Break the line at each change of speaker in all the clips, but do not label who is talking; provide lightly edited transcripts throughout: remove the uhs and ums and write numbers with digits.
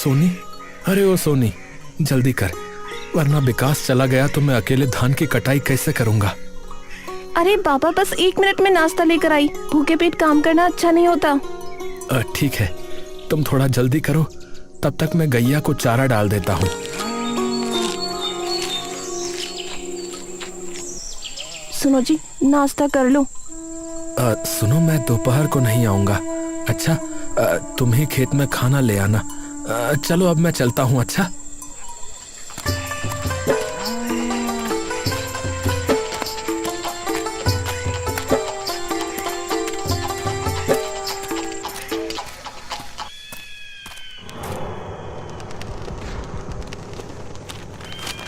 सोनी, अरे ओ सोनी, जल्दी कर, वरना विकास चला गया तो मैं अकेले धान की कटाई कैसे करूंगा।
अरे पापा, बस 1 मिनट में नाश्ता लेकर आई। भूखे पेट काम करना अच्छा नहीं होता।
ठीक है, तुम थोड़ा जल्दी करो, तब तक मैं गैया को चारा डाल देता हूँ।
सुनो जी, नाश्ता कर लो।
सुनो, मैं दोपहर को नहीं आऊंगा। अच्छा, तुम ही खेत में खाना ले आना। चलो अब मैं चलता हूँ। अच्छा,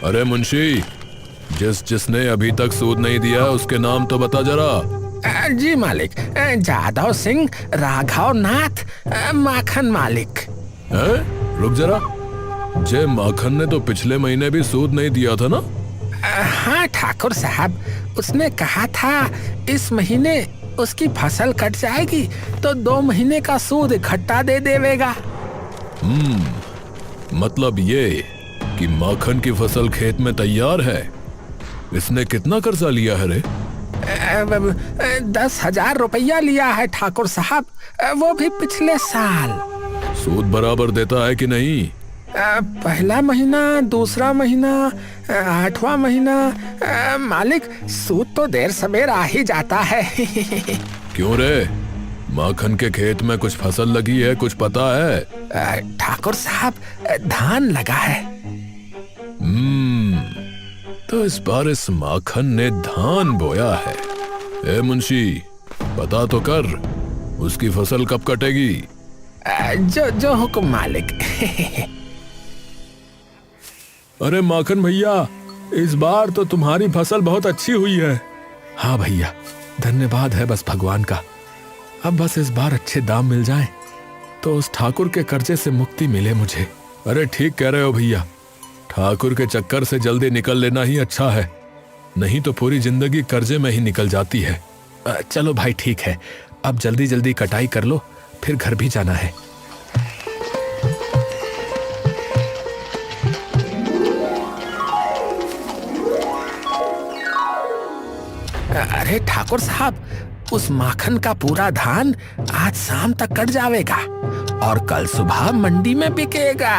अरे मुंशी, जिसने अभी तक सूद नहीं दिया उसके नाम तो बता जरा।
जी मालिक, जादव सिंह राघव नाथ माखन मालिक।
रुक जरा, जे माखन ने तो पिछले महीने भी सूद नहीं दिया था ना?
हाँ ठाकुर साहब, उसने कहा था इस महीने उसकी फसल कट जाएगी तो 2 महीने का सूद इकट्ठा दे देवेगा।
मतलब ये कि माखन की फसल खेत में तैयार है। इसने कितना कर्जा लिया है रे?
10,000 रुपया लिया है ठाकुर साहब, वो भी पिछले साल।
सूद बराबर देता है कि नहीं?
पहला महीना, दूसरा महीना, 8वां महीना। मालिक, सूद तो देर सवेर आ ही जाता है।
क्यों रे, माखन के खेत में कुछ फसल लगी है, कुछ पता है?
ठाकुर साहब, धान लगा है।
तो इस बार इस माखन ने धान बोया है। ए मुंशी, पता तो कर, उसकी फसल कब कटेगी?
जो हुक्म मालिक।
अरे माखन भैया, इस बार तो तुम्हारी फसल बहुत अच्छी हुई है। हाँ भैया, धन्यवाद है बस भगवान का। अब बस इस बार अच्छे दाम मिल जाएं, तो उस ठाकुर के कर्जे से मुक्ति मिले मुझे। अरे ठीक कह रहे हो भैया, ठाकुर के चक्कर से जल्दी निकल लेना ही अच्छा है, नहीं तो पूरी जिंदगी कर्जे में ही निकल जाती है। चलो भाई ठीक है, अब जल्दी जल्दी कटाई कर लो, फिर घर भी जाना है।
अरे ठाकुर साहब, उस माखन का पूरा धान आज शाम तक कट जाएगा और कल सुबह मंडी में बिकेगा।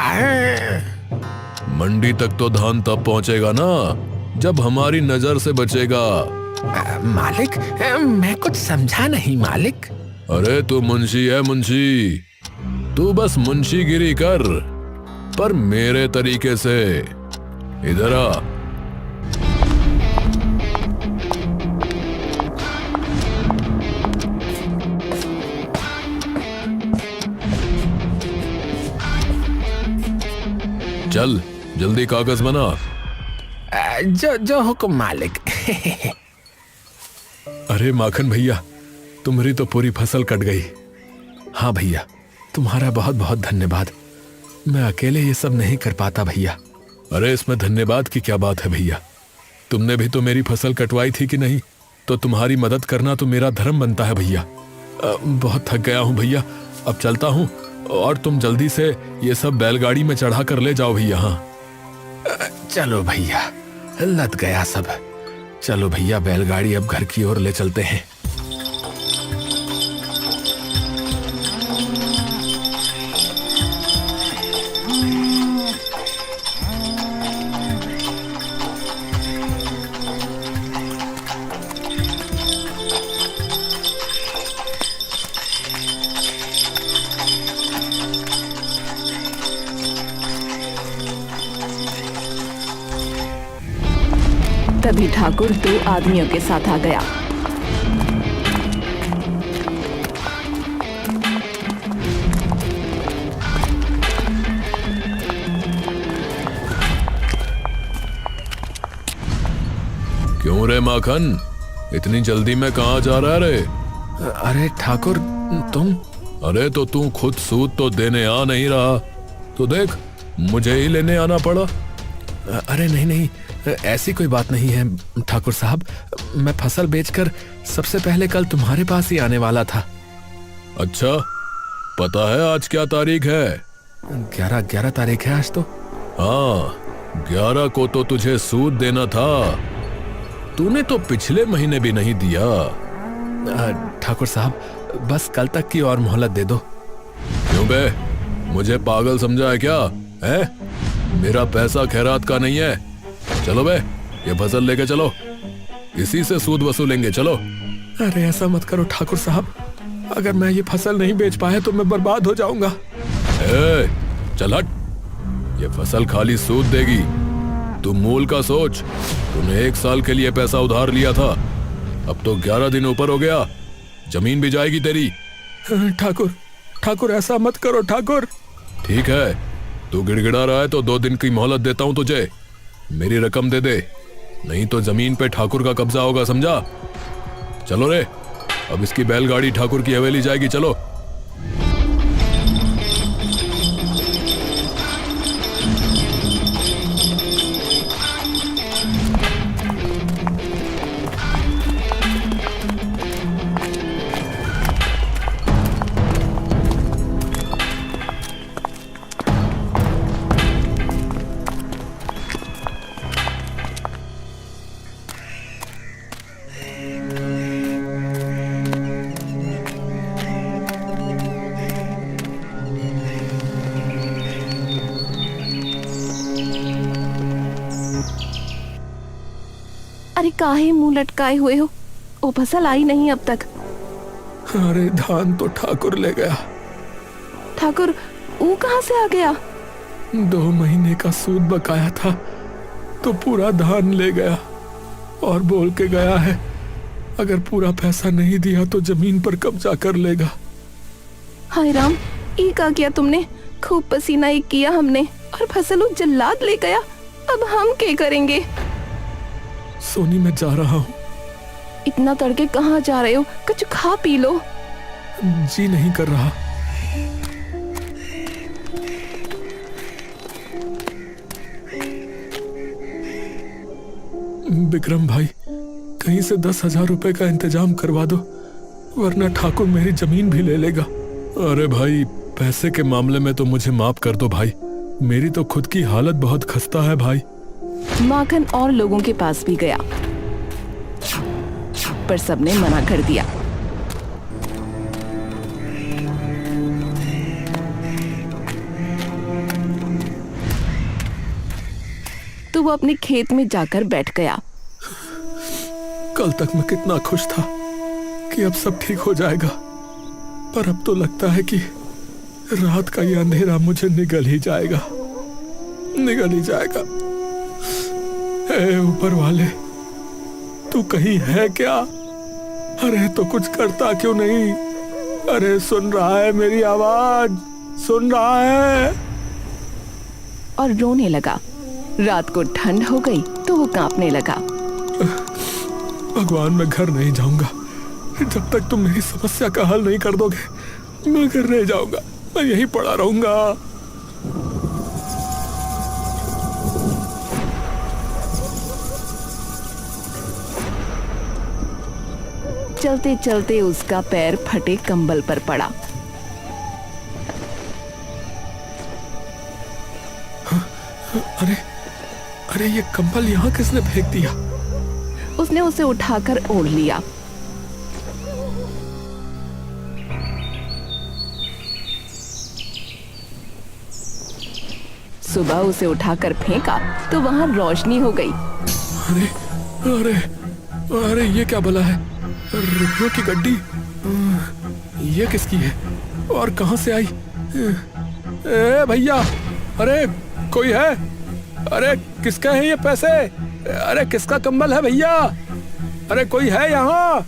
मंडी तक तो धान तब पहुंचेगा ना जब हमारी नजर से बचेगा।
मालिक, मैं कुछ समझा नहीं मालिक।
अरे तू मुंशी है मुंशी, तू बस मुंशीगिरी कर, पर मेरे तरीके से। इधर आ। चल जल्दी कागज बना।
जो हुक्म मालिक।
अरे माखन भैया, तुम्हारी तो पूरी फसल कट गई। हाँ भैया, तुम्हारा बहुत बहुत धन्यवाद। मैं अकेले ये सब नहीं कर पाता भैया। अरे इसमें धन्यवाद की क्या बात है भैया, तुमने भी तो मेरी फसल कटवाई थी कि नहीं, तो तुम्हारी मदद करना तो मेरा धर्म बनता है भैया। बहुत थक गया हूँ भैया, अब चलता हूँ, और तुम जल्दी से ये सब बैलगाड़ी में चढ़ा कर ले जाओ भैया। हाँ
चलो भैया, लद गया सब।
चलो भैया, बैलगाड़ी अब घर की ओर ले चलते हैं।
तभी ठाकुर 2 आदमियों के साथ आ गया।
क्यों रे माखन, इतनी जल्दी में कहाँ जा रहा है रे?
अरे ठाकुर, तुम?
अरे तो तू खुद सूद तो देने आ नहीं रहा, तो देख मुझे ही लेने आना पड़ा।
अरे नहीं नहीं, ऐसी कोई बात नहीं है ठाकुर साहब, मैं फसल बेचकर सबसे पहले कल तुम्हारे पास ही आने वाला था।
अच्छा, पता है आज क्या तारीख है?
11 तारीख है आज तो।
हाँ, 11 को तो तुझे सूद देना था, तूने तो पिछले महीने भी नहीं दिया।
ठाकुर साहब बस कल तक की और मोहलत दे दो।
क्यों बे, मुझे पागल समझा है क्या? है मेरा पैसा खैरात का नहीं है। चलो बे, ये फसल लेके चलो, इसी से सूद वसूलेंगे। चलो।
अरे ऐसा मत करो ठाकुर साहब, अगर मैं ये फसल नहीं बेच पाया तो मैं बर्बाद हो जाऊंगा।
चल हट, ये फसल खाली सूद देगी, तू मूल का सोच। तूने 1 साल के लिए पैसा उधार लिया था, अब तो 11 दिन ऊपर हो गया, जमीन भी जाएगी तेरी।
ठाकुर ऐसा मत करो ठाकुर।
ठीक है, तू गिड़गिड़ा रहा है तो 2 दिन की मोहलत देता हूं तुझे। मेरी रकम दे दे, नहीं तो जमीन पे ठाकुर का कब्जा होगा, समझा? चलो रे, अब इसकी बैलगाड़ी ठाकुर की हवेली जाएगी। चलो।
अरे काहे मुंह लटकाए हुए हो, वो फसल आई नहीं अब तक।
अरे धान तो ठाकुर ले गया।
ठाकुर वो कहाँ से आ गया?
2 महीने का सूद बकाया था तो पूरा धान ले गया और बोल के गया है अगर पूरा पैसा नहीं दिया तो जमीन पर कब्जा कर लेगा।
हाय राम, ये क्या किया तुमने? खूब पसीना एक किया हमने और फसल वो जल्लाद ले गया, अब हम क्या करेंगे?
सोनी मैं जा रहा हूँ।
इतना तड़के कहाँ जा रहे हो? कुछ खा पी लो।
जी नहीं कर रहा। विक्रम भाई, कहीं से 10,000 रुपए का इंतजाम करवा दो, वरना ठाकुर मेरी जमीन भी ले लेगा।
अरे भाई, पैसे के मामले में तो मुझे माफ कर दो भाई, मेरी तो खुद की हालत बहुत खस्ता है भाई।
माखन और लोगों के पास भी गया पर सबने मना कर दिया। तो वो अपने खेत में जाकर बैठ गया।
कल तक मैं कितना खुश था कि अब सब ठीक हो जाएगा, पर अब तो लगता है कि रात का ये अंधेरा मुझे निगल ही जाएगा। ऊपर वाले, तू कहीं है क्या? अरे तो कुछ करता क्यों नहीं? अरे सुन रहा है मेरी आवाज? सुन रहा है?
और रोने लगा। रात को ठंड हो गई तो वो कांपने लगा।
भगवान, मैं घर नहीं जाऊंगा जब तक तुम मेरी समस्या का हल नहीं कर दोगे। मैं घर नहीं जाऊंगा, मैं यहीं पड़ा रहूंगा।
चलते चलते उसका पैर फटे कंबल पर पड़ा।
अरे ये कंबल यहाँ किसने फेंक दिया?
उसने उसे उठाकर ओढ़ लिया। सुबह उसे उठाकर फेंका तो वहां रोशनी हो गई।
अरे ये क्या भला है? रुपयों की गड्डी, ये किसकी है और कहां से आई? ए भैया, अरे कोई है? अरे किसका है ये पैसे? अरे किसका कंबल है भैया? अरे कोई है यहाँ?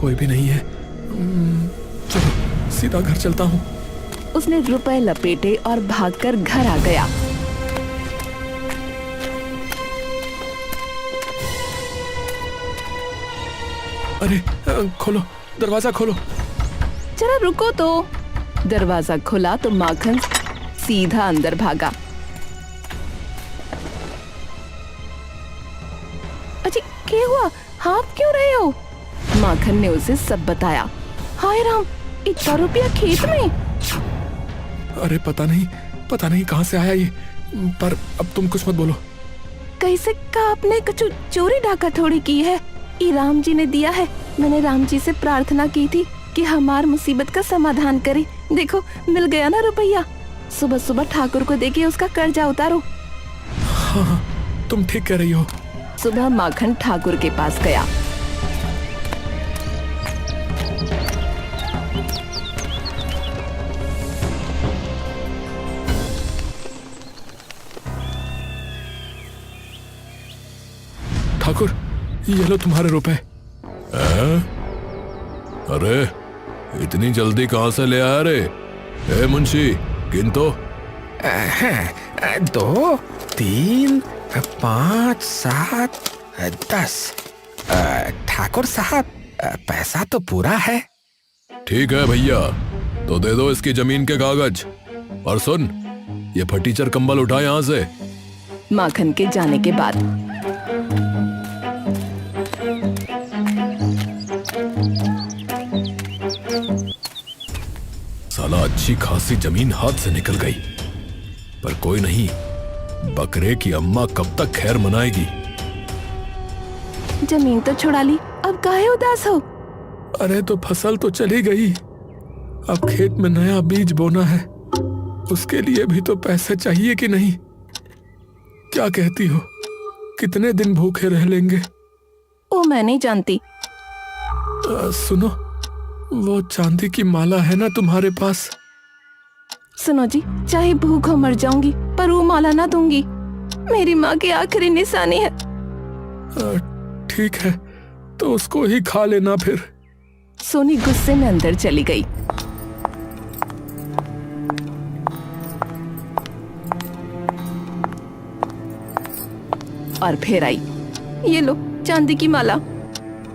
कोई भी नहीं है। चलो सीधा घर चलता हूँ।
उसने रुपए लपेटे और भागकर घर आ गया।
अरे खोलो, दरवाजा खोलो।
जरा रुको तो। दरवाजा खुला तो माखन सीधा अंदर भागा। अजी क्या हुआ? आप क्यों रहे हो? माखन ने उसे सब बताया। हाय राम, इतना रुपया खेत में?
अरे पता नहीं कहाँ से आया ये, पर अब तुम कुछ मत बोलो।
कैसे का आपने कुछ चोरी डाका थोड़ी की है, ये राम जी ने दिया है। मैंने राम जी से प्रार्थना की थी कि हमार मुसीबत का समाधान करे। देखो मिल गया ना रुपया। सुबह सुबह ठाकुर को देके उसका कर्जा उतारो।
हाँ, तुम ठीक कह रही हो।
सुबह माखन ठाकुर के पास गया।
ठाकुर, ये लो तुम्हारे रुपए।
अरे इतनी जल्दी कहाँ से ले आया रे? ए मुंशी, गिन तो।
2, 3, 5, 7, 10। ठाकुर साहब, पैसा तो पूरा है।
ठीक है भैया, तो दे दो इसकी जमीन के कागज। और सुन, ये फटीचर कंबल उठा यहाँ से।
माखन के जाने के बाद
साला अच्छी खासी जमीन हाथ से निकल गई, पर कोई नहीं, बकरे की अम्मा कब तक खैर मनाएगी।
जमीन तो छुड़ा ली, अब काहे उदास हो?
अरे तो फसल तो चली गई, अब खेत में नया बीज बोना है, उसके लिए भी तो पैसे चाहिए कि नहीं? क्या कहती हो, कितने दिन भूखे रह लेंगे?
ओ मैं नहीं जानती।
सुनो, वो चांदी की माला है ना तुम्हारे पास?
सुनो जी, चाहे भूख हो मर जाऊंगी, पर वो माला ना दूंगी। मेरी माँ की आखिरी निशानी है।
ठीक है, तो उसको ही खा लेना फिर।
सोनी गुस्से में अंदर चली गई। और फिर आई। ये लो चांदी की माला,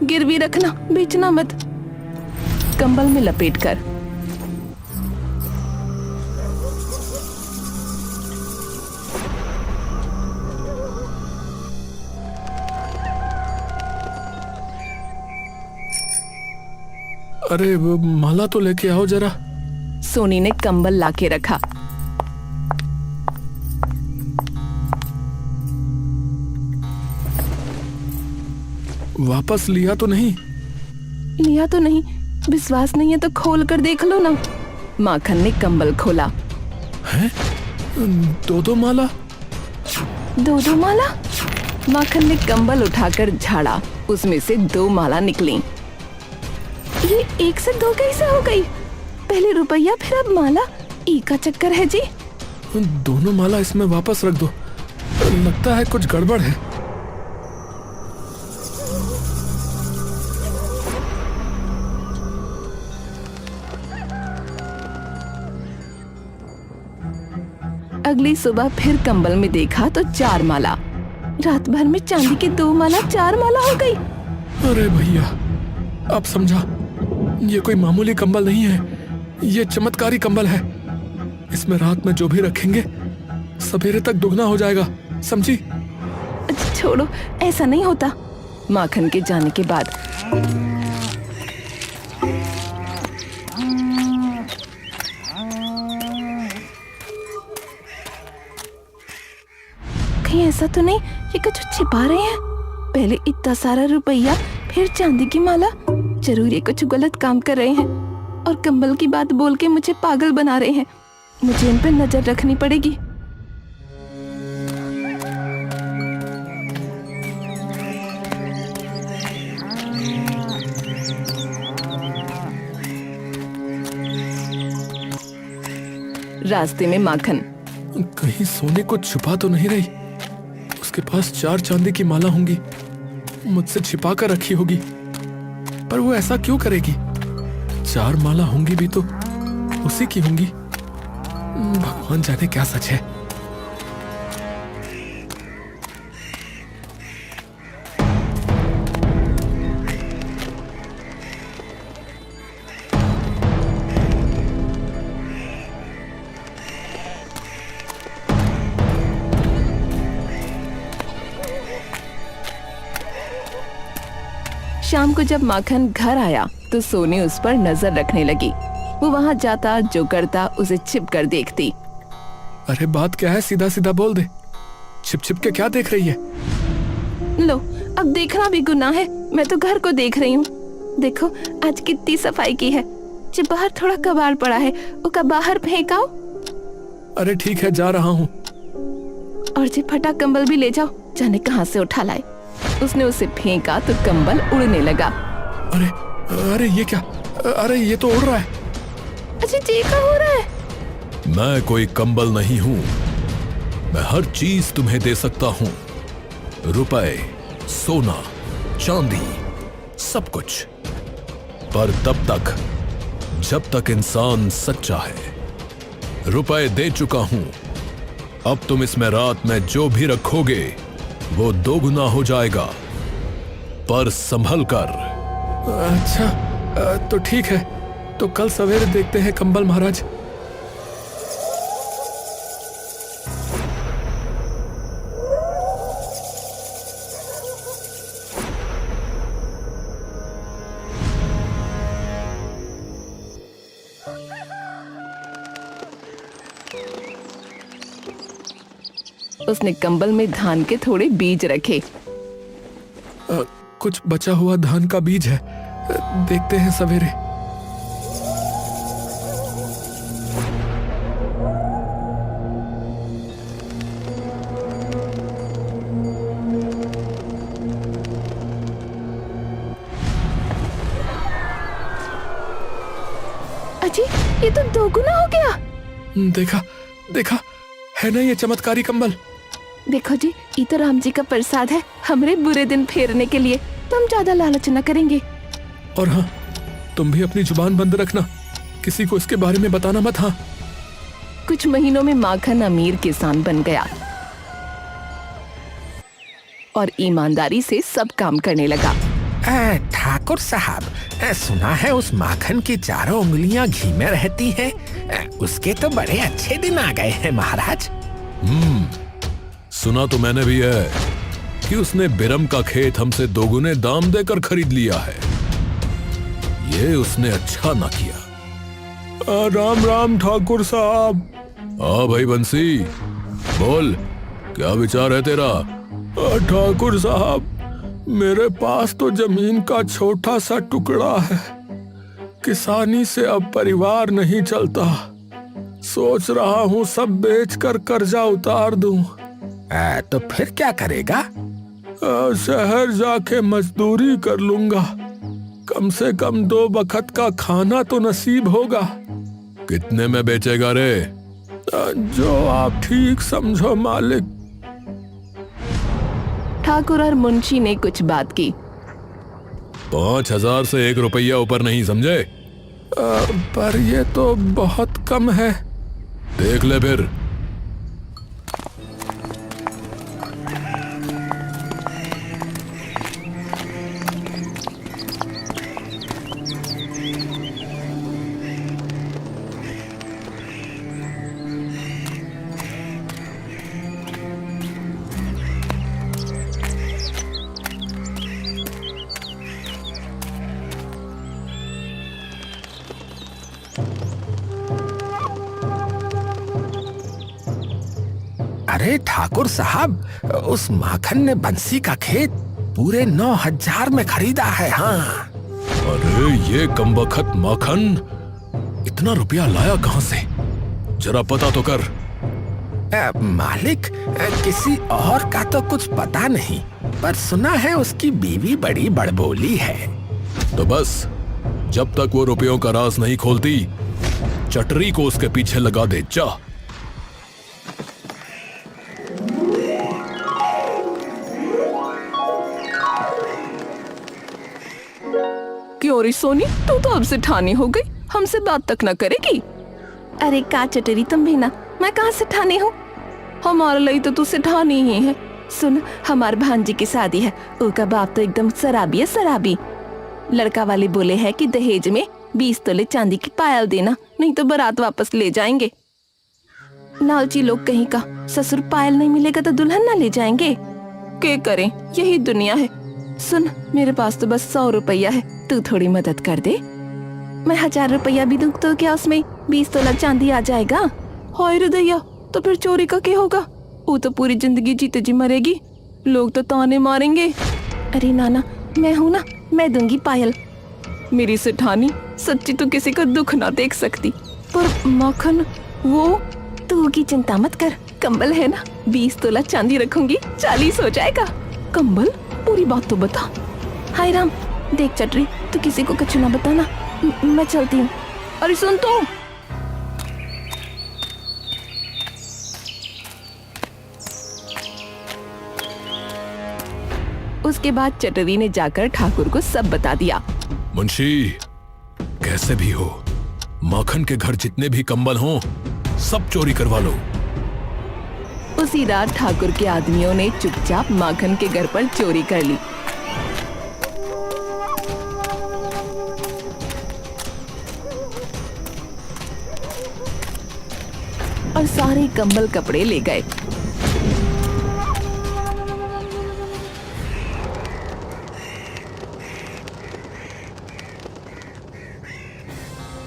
गिरवी रखना, बेचना मत। कंबल में लपेटकर
अरे वो माला तो लेके आओ जरा।
सोनी ने कंबल लाके रखा।
वापस लिया तो नहीं?
लिया तो नहीं। विश्वास नहीं है तो खोल कर देख लो ना। माखन ने कंबल खोला।
हैं? दो माला?
दो माला? माखन ने कंबल उठाकर झाड़ा, उसमें से 2 माला निकली। ये 1 से 2 कैसे हो गई? पहले रुपया फिर अब माला, ई का चक्कर है जी।
दोनों माला इसमें वापस रख दो, लगता है कुछ गड़बड़ है।
अगली सुबह फिर कंबल में देखा तो 4 माला। रात भर में चांदी की 2 माला 4 माला हो गई।
अरे भैया, अब समझा, ये कोई मामूली कंबल नहीं है, ये चमत्कारी कंबल है। इसमें रात में जो भी रखेंगे सवेरे तक दुगना हो जाएगा, समझी?
अच्छा छोड़ो, ऐसा नहीं होता। माखन के जाने के बाद कहीं ऐसा तो नहीं ये कुछ छिपा रहे हैं? पहले इतना सारा रुपया, फिर चांदी की माला। जरूर ये कुछ गलत काम कर रहे हैं और कंबल की बात बोल के मुझे पागल बना रहे हैं। मुझे इन पर नजर रखनी पड़ेगी। रास्ते में माखन,
कहीं सोने को छुपा तो नहीं रही? उसके पास 4 चांदी की माला होंगी, मुझसे छिपा कर रखी होगी, पर वो ऐसा क्यों करेगी? 4 माला होंगी भी तो उसी की होंगी। भगवान जाने क्या सच है।
शाम को जब माखन घर आया तो सोनी उस पर नजर रखने लगी। वो वहाँ जाता, जो करता उसे छिप कर देखती।
अरे बात क्या है, सीधा सीधा बोल दे। छिप छिप के क्या देख रही है?
लो, अब देखना भी गुनाह है। मैं तो घर को देख रही हूँ। देखो आज कितनी सफाई की है। जो बाहर थोड़ा कबाड़ पड़ा है वो का बाहर फेंकाओ।
अरे ठीक है, जा रहा हूँ।
और जो फटा कंबल भी ले जाओ, जाने कहाँ से उठा लाए। उसने उसे फेंका तो कंबल उड़ने लगा।
अरे अरे ये क्या? अरे ये तो उड़ रहा है।
अच्छा जी क्या हो रहा है?
मैं कोई कंबल नहीं हूं। मैं हर चीज तुम्हें दे सकता हूं। रुपए, सोना, चांदी, सब कुछ। पर तब तक जब तक इंसान सच्चा है। रुपए दे चुका हूं। अब तुम इसमें रात में जो भी रखोगे वो दोगुना हो जाएगा, पर संभल कर।
अच्छा तो ठीक है, तो कल सवेरे देखते हैं कंबल महाराज।
उसने कंबल में धान के थोड़े बीज रखे।
कुछ बचा हुआ धान का बीज है, देखते हैं सवेरे।
अजी ये तो दोगुना हो गया।
देखा देखा, है ना ये चमत्कारी कंबल।
देखो जी, ये तो राम जी का प्रसाद है हमरे बुरे दिन फेरने के लिए। तो हम ज्यादा लालच न करेंगे।
और हाँ, तुम भी अपनी जुबान बंद रखना, किसी को इसके बारे में बताना मत। हाँ।
कुछ महीनों में माखन अमीर किसान बन गया और ईमानदारी से सब काम करने लगा।
ठाकुर साहब, सुना है उस माखन की चारों उंगलियां घी में रहती हैं। उसके तो बड़े अच्छे दिन आ गए हैं महाराज।
सुना तो मैंने भी है कि उसने बिरम का खेत हमसे दोगुने दाम देकर खरीद लिया है। ये उसने अच्छा ना किया।
राम राम ठाकुर साहब।
हाँ भाई बंसी, बोल, क्या विचार है तेरा?
ठाकुर साहब, मेरे पास तो जमीन का छोटा सा टुकड़ा है। किसानी से अब परिवार नहीं चलता। सोच रहा हूँ सब बेचकर कर्जा उतार दूं।
तो फिर क्या करेगा?
शहर जाके मजदूरी कर लूंगा। कम से कम 2 वक्त का खाना तो नसीब होगा।
कितने में बेचेगा रे?
जो आप ठीक समझो मालिक।
ठाकुर और मुंशी ने कुछ बात की।
5,000 से 1 रुपया ऊपर नहीं, समझे?
पर ये तो बहुत कम है।
देख ले फिर।
अरे ठाकुर साहब, उस माखन ने बंसी का खेत पूरे 9,000 में खरीदा है। हाँ।
अरे ये कमबख्त माखन इतना रुपया लाया कहां से? जरा पता तो कर।
मालिक, किसी और का तो कुछ पता नहीं, पर सुना है उसकी बीवी बड़ी बड़बोली है।
तो बस जब तक वो रुपयों का राज नहीं खोलती, चटरी को उसके पीछे लगा दे। जा।
क्यों रे सोनी, तू तो अब से ठानी हो गई, हमसे बात तक न करेगी। अरे का चटरी तुम भी ना, मैं कहाँ से ठानी हूँ? हमारे लिए तो तू से ठानी ही है। सुन, हमार भांजी की शादी है, उसका बाप तो एकदम शराबी है, शराबी। लड़का वाले बोले है कि दहेज में 20 तोले चांदी की पायल देना, नहीं तो बारात वापस ले जाएंगे। लालची लोग कहीं का, ससुर पायल नहीं मिलेगा तो दुल्हन ना ले जाएंगे। क्या करें, यही दुनिया है। सुन, मेरे पास तो बस 100 रुपया है, तू थोड़ी मदद कर दे। मैं 1000 रुपया भी दूं तो क्या उसमें 20 तोला चांदी आ जाएगा? हाय रे दैया, तो फिर चोरी का क्या होगा? वो तो पूरी जिंदगी जीते जी मरेगी, लोग तो ताने मारेंगे। अरे नाना, मैं हूँ ना, मैं दूंगी पायल। मेरी सेठानी सच्ची तो किसी का दुख ना देख सकती। पर माखन वो, तू की चिंता मत कर, कंबल है ना, 20 तोला चांदी रखूंगी, 40 हो जाएगा। कंबल? पूरी बात तो बता। हाय राम, देख चटरी, तू किसी को कुछ ना बताना, मैं चलती हूँ। अरे सुन तो। उसके बाद चटरी ने जाकर ठाकुर को सब बता दिया।
मुंशी, कैसे भी हो, माखन के घर जितने भी कंबल हों सब चोरी करवा लो।
उसी रात ठाकुर के आदमियों ने चुपचाप माखन के घर पर चोरी कर ली। और सारे कंबल कपड़े ले गए।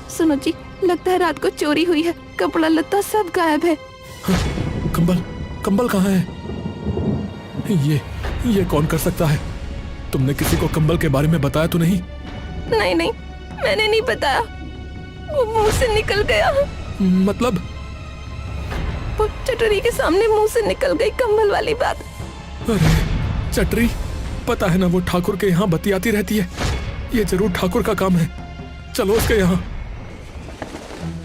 सुनो जी, लगता है रात को चोरी हुई है, कपड़ा लत्ता सब गायब है।
कंबल, कंबल कहाँ है? ये कौन कर सकता है? तुमने किसी को कंबल के बारे में बताया तो नहीं?
नहीं नहीं, मैंने नहीं बताया, वो मुंह से निकल गया।
मतलब?
वो चटरी के सामने मुंह से निकल गई कंबल वाली बात।
अरे चटरी, पता है ना वो ठाकुर के यहाँ बतियाती रहती है, ये जरूर ठाकुर का काम है। चलो उसके यहाँ।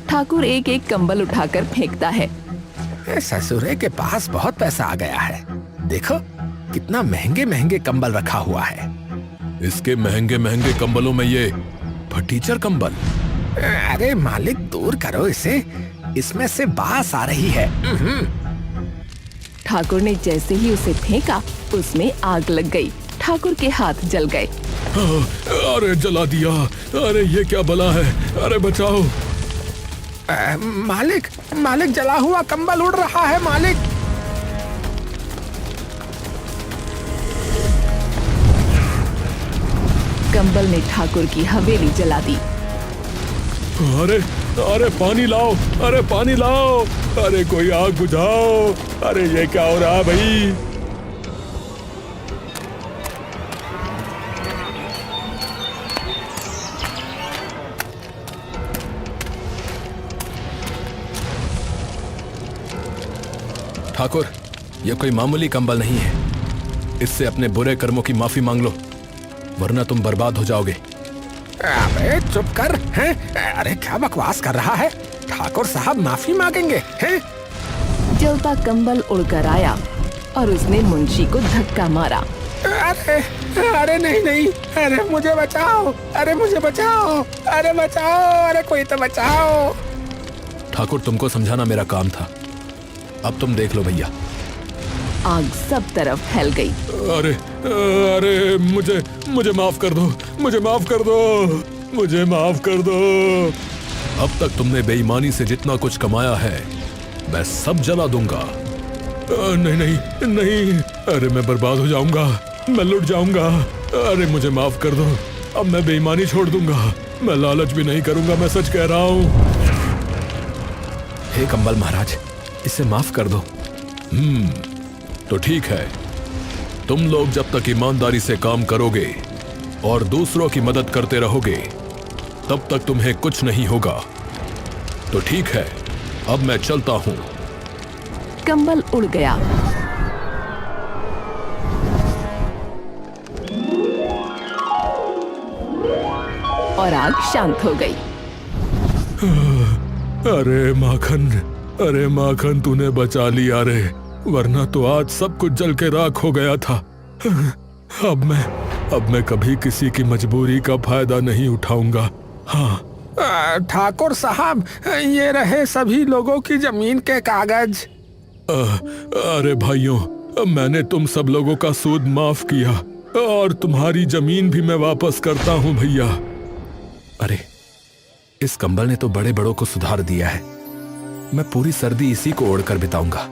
ठाकुर एक एक कंबल उठाकर फेंकता है।
ससुरे के पास बहुत पैसा आ गया है, देखो कितना महंगे महंगे कंबल रखा हुआ है।
इसके महंगे महंगे कंबलों में ये फटीचर कंबल।
अरे मालिक, दूर करो इसे, इसमें से बास आ रही है।
ठाकुर ने जैसे ही उसे फेंका, उसमें आग लग गई। ठाकुर के हाथ जल गए।
अरे जला दिया, अरे ये क्या बला है, अरे बचाओ।
मालिक, मालिक, जला हुआ कंबल उड़ रहा है मालिक।
कंबल ने ठाकुर की हवेली जला दी।
अरे अरे पानी लाओ, अरे पानी लाओ, अरे कोई आग बुझाओ, अरे ये क्या हो रहा है भाई? ठाकुर, यह कोई मामूली कंबल नहीं है, इससे अपने बुरे कर्मों की माफी मांग लो, वरना तुम बर्बाद हो जाओगे।
अबे चुप कर, हैं? अरे क्या बकवास कर रहा है? ठाकुर साहब माफी मांगेंगे, हैं?
जलता कंबल उड़कर आया और उसने मुंशी को धक्का मारा।
अरे अरे नहीं नहीं, अरे मुझे बचाओ, अरे मुझे बचाओ, अरे बचाओ, अरे कोई तो बचाओ।
ठाकुर, तुमको समझाना मेरा काम था, अब तुम देख लो भैया।
आग सब तरफ फैल गई।
अरे अरे मुझे माफ कर दो, मुझे माफ कर दो, मुझे माफ कर दो। अब तक तुमने बेईमानी से जितना कुछ कमाया है मैं सब जला दूंगा। नहीं नहीं नहीं, अरे मैं बर्बाद हो जाऊंगा, मैं लुट जाऊंगा, अरे मुझे माफ कर दो, अब मैं बेईमानी छोड़ दूंगा, मैं लालच भी नहीं करूंगा, मैं सच कह रहा हूं।
हे कंबल महाराज, इसे माफ कर दो।
तो ठीक है, तुम लोग जब तक ईमानदारी से काम करोगे और दूसरों की मदद करते रहोगे तब तक तुम्हें कुछ नहीं होगा। तो ठीक है, अब मैं चलता हूं।
कंबल उड़ गया। और आग शांत हो गई।
अरे माखन, अरे माखन, तूने बचा लिया रे, वरना तो आज सब कुछ जल के राख हो गया था। अब मैं कभी किसी की मजबूरी का फायदा नहीं उठाऊंगा। हाँ।
ठाकुर साहब, ये रहे सभी लोगों की जमीन के कागज।
अरे भाइयों, मैंने तुम सब लोगों का सूद माफ किया और तुम्हारी जमीन भी मैं वापस करता हूँ भैया।
अरे इस कंबल ने तो बड़े बड़ों को सुधार दिया है, मैं पूरी सर्दी इसी को ओढ़कर बिताऊंगा।